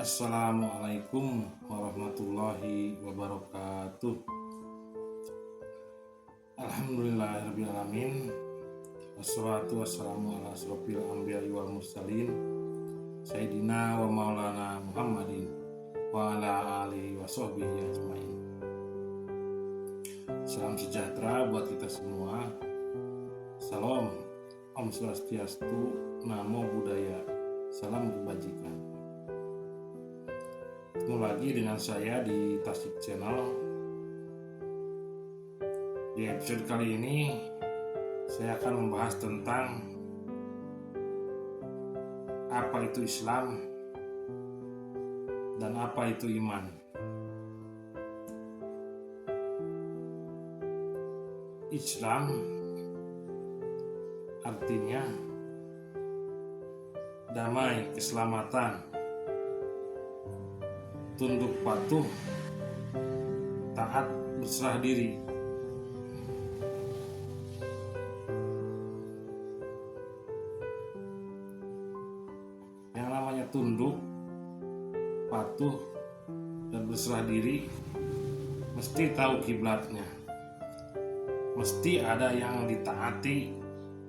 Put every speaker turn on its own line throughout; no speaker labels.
Assalamualaikum warahmatullahi wabarakatuh. Alhamdulillahirrabbilalamin. Wassalatu wassalamu ala asrofil anbiya'i wal mursalin Sayyidina wa maulana Muhammadin wa ala alihi wa sahbihi ajmain. Salam sejahtera buat kita semua. Salam, Om Swastiastu, Namo Buddhaya, salam kebajikan. Ketemu lagi dengan saya di Tasik Channel. Di episode kali ini saya akan membahas tentang apa itu Islam dan apa itu iman. Islam artinya damai, keselamatan, tunduk patuh, taat, berserah diri. Yang namanya tunduk, patuh, dan berserah diri mesti tahu kiblatnya. Mesti ada yang ditaati,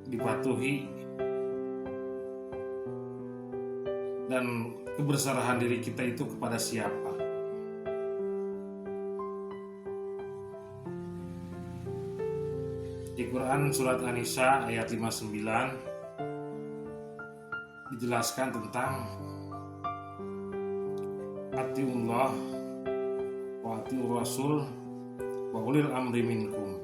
dipatuhi, dan keberserahan diri kita itu kepada siapa. Di Quran surat An-Nisa ayat 59 dijelaskan tentang atiullah wa atiur rasul wa ulil amri minkum.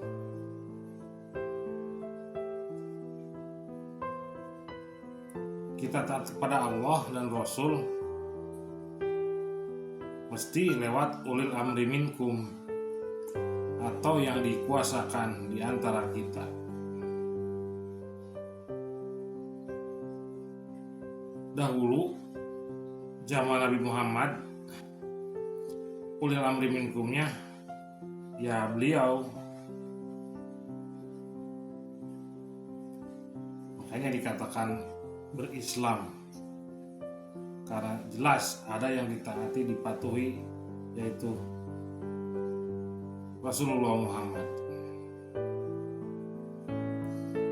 Kita taat kepada Allah dan Rasul mesti lewat ulil amri minkum, atau yang dikuasakan di antara kita. Dahulu zaman Nabi Muhammad, ulil amri minkumnya ya beliau. Makanya dikatakan berislam, karena jelas ada yang ditaati, dipatuhi, yaitu Rasulullah Muhammad.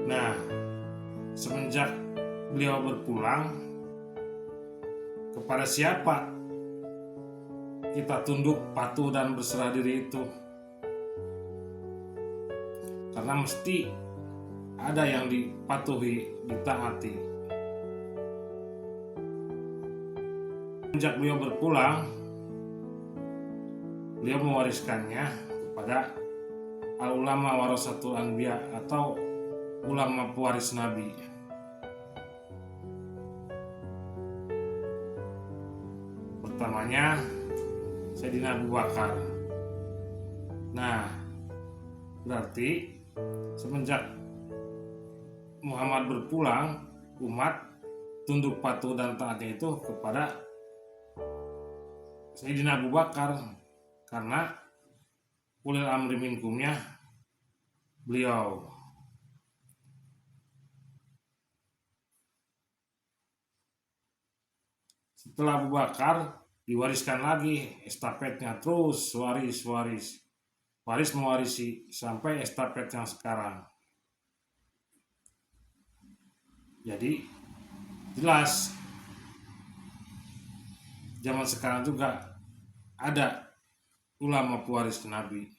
Nah, semenjak beliau berpulang, kepada siapa kita tunduk, patuh, dan berserah diri itu? Karena mesti ada yang dipatuhi, ditaati. Sejak beliau berpulang, beliau mewariskannya kepada al-ulama warasatul anbiya, atau ulama pewaris Nabi. Pertamanya Sayyidina Abu Bakar. Nah, berarti semenjak Muhammad berpulang, umat tunduk patuh dan taatnya itu kepada Sayyidina Abu Bakar, karena ulil amri minkumnya beliau. Setelah Abu Bakar diwariskan lagi estafetnya, terus waris mewarisi sampai estafet yang sekarang. Jadi jelas zaman sekarang juga ada ulama pewaris Nabi.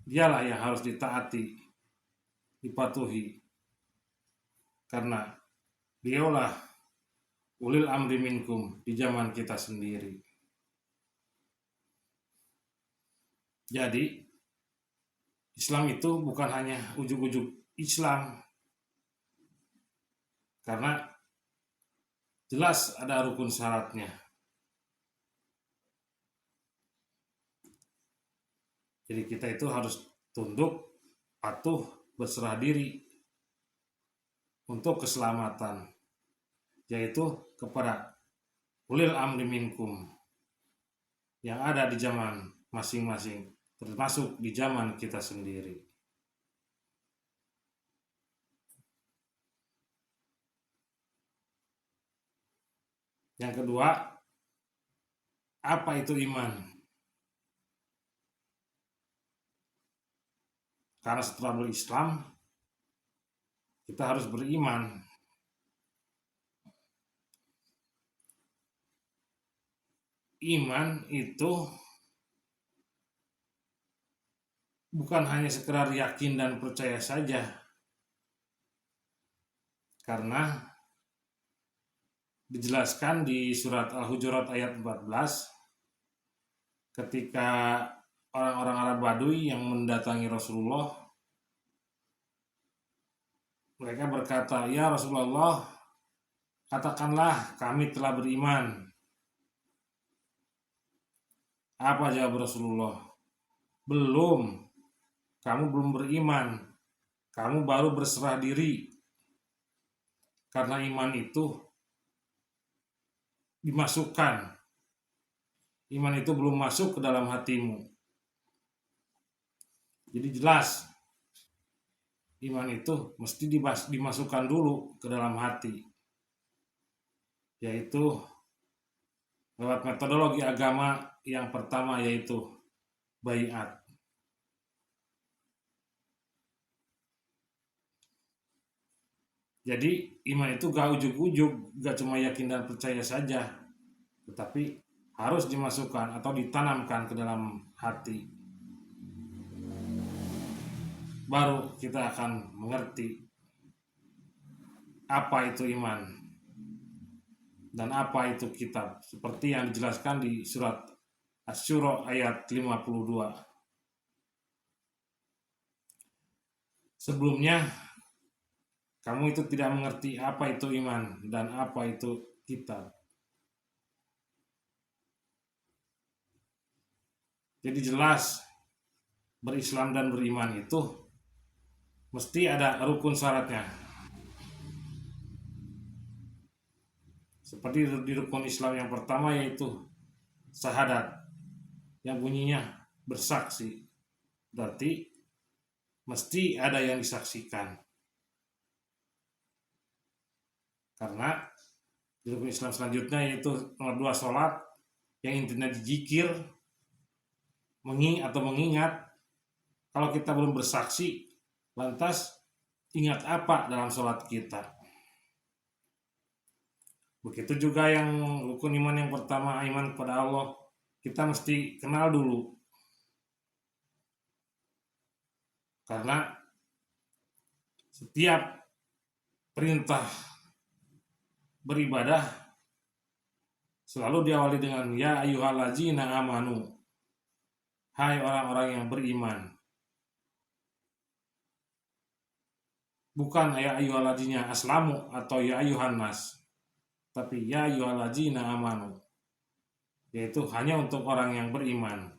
Dialah yang harus ditaati, dipatuhi, karena dialah ulil amri minkum di zaman kita sendiri. Jadi Islam itu bukan hanya ujug-ujug Islam, karena jelas ada rukun syaratnya. Jadi kita itu harus tunduk, patuh, berserah diri untuk keselamatan, yaitu kepada ulil amri minkum yang ada di zaman masing-masing, termasuk di zaman kita sendiri. Yang kedua, apa itu iman? Karena setelah berislam, kita harus beriman. Iman itu bukan hanya sekedar yakin dan percaya saja, karena dijelaskan di surat Al-Hujurat ayat 14 ketika orang-orang Arab Baduy yang mendatangi Rasulullah, mereka berkata, "Ya Rasulullah, katakanlah kami telah beriman." Apa jawab Rasulullah? "Belum, kamu belum beriman, kamu baru berserah diri. Karena iman itu dimasukkan. Iman itu belum masuk ke dalam hatimu." Jadi jelas, iman itu mesti dimasukkan dulu ke dalam hati, yaitu lewat metodologi agama yang pertama, yaitu baiat. Jadi iman itu gak ujuk-ujuk, gak cuma yakin dan percaya saja, tetapi harus dimasukkan atau ditanamkan ke dalam hati. Baru kita akan mengerti apa itu iman dan apa itu kitab, seperti yang dijelaskan di surat Asy-Syura ayat 52. Sebelumnya kamu itu tidak mengerti apa itu iman dan apa itu kitab. Jadi jelas, berislam dan beriman itu mesti ada rukun syaratnya. Seperti di rukun Islam yang pertama, yaitu syahadat, yang bunyinya bersaksi. Berarti mesti ada yang disaksikan. Karena di rukun Islam selanjutnya, yaitu nomor 2, sholat, yang intinya dijikir, mengingat. Kalau kita belum bersaksi, lantas ingat apa dalam sholat kita? Begitu juga yang rukun iman yang pertama, iman kepada Allah, kita mesti kenal dulu. Karena setiap perintah beribadah selalu diawali dengan ya ayyuhallazina amanu, hai orang-orang yang beriman. Bukan ya ayyuhallazina aslamu atau ya ayyuhan nas, tapi ya ayyuhallazina amanu, yaitu hanya untuk orang yang beriman.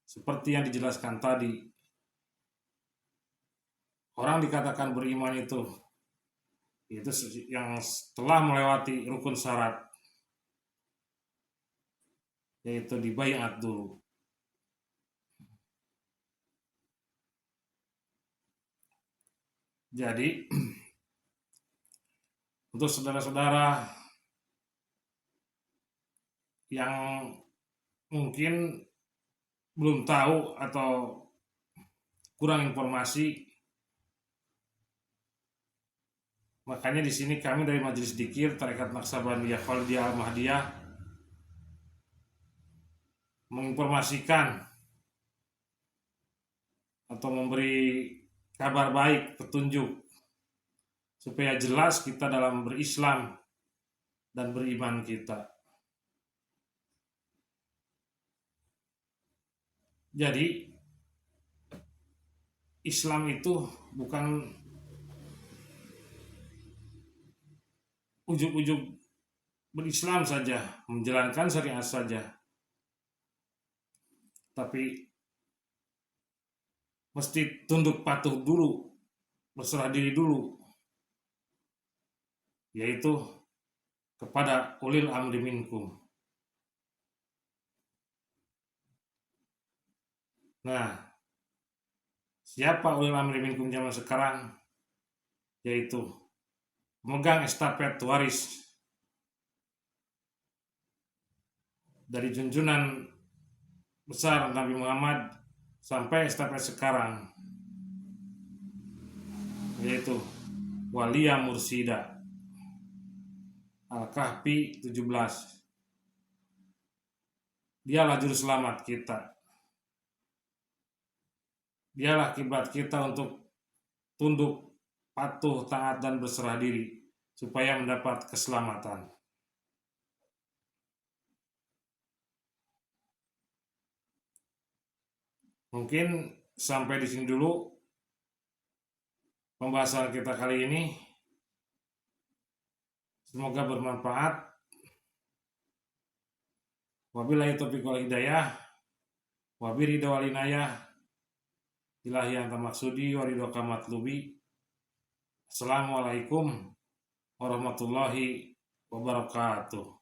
Seperti yang dijelaskan tadi, orang dikatakan beriman itu yang telah melewati rukun syarat, yaitu dibaiat dulu. Jadi untuk saudara-saudara yang mungkin belum tahu atau kurang informasi, makanya di sini kami dari Majelis Dzikir Tarekat Naqsabandiyah Khalidiyah Al-Mahdiyah menginformasikan atau memberi kabar baik, petunjuk, supaya jelas kita dalam berislam dan beriman kita. Jadi Islam itu bukan ujuk-ujuk berislam saja, menjalankan syariat saja, tapi mesti tunduk patuh dulu, berserah diri dulu, yaitu kepada ulil amri minkum. Nah, siapa ulil amri minkum zaman sekarang? Yaitu pemegang estafet waris dari junjungan besar Nabi Muhammad sampai estafet sekarang, yaitu Walia Mursida Al-Kahfi 17. Dialah juru selamat kita. Dialah kiblat kita untuk tunduk, patuh, taat, dan berserah diri supaya mendapat keselamatan. Mungkin sampai di sini dulu pembahasan kita kali ini. Semoga bermanfaat. Wabillahi taufiq wal hidayah. Wabirida wal inayah. Ilahi anta maksudi wa ridhoka matlubi. Assalamualaikum warahmatullahi wabarakatuh.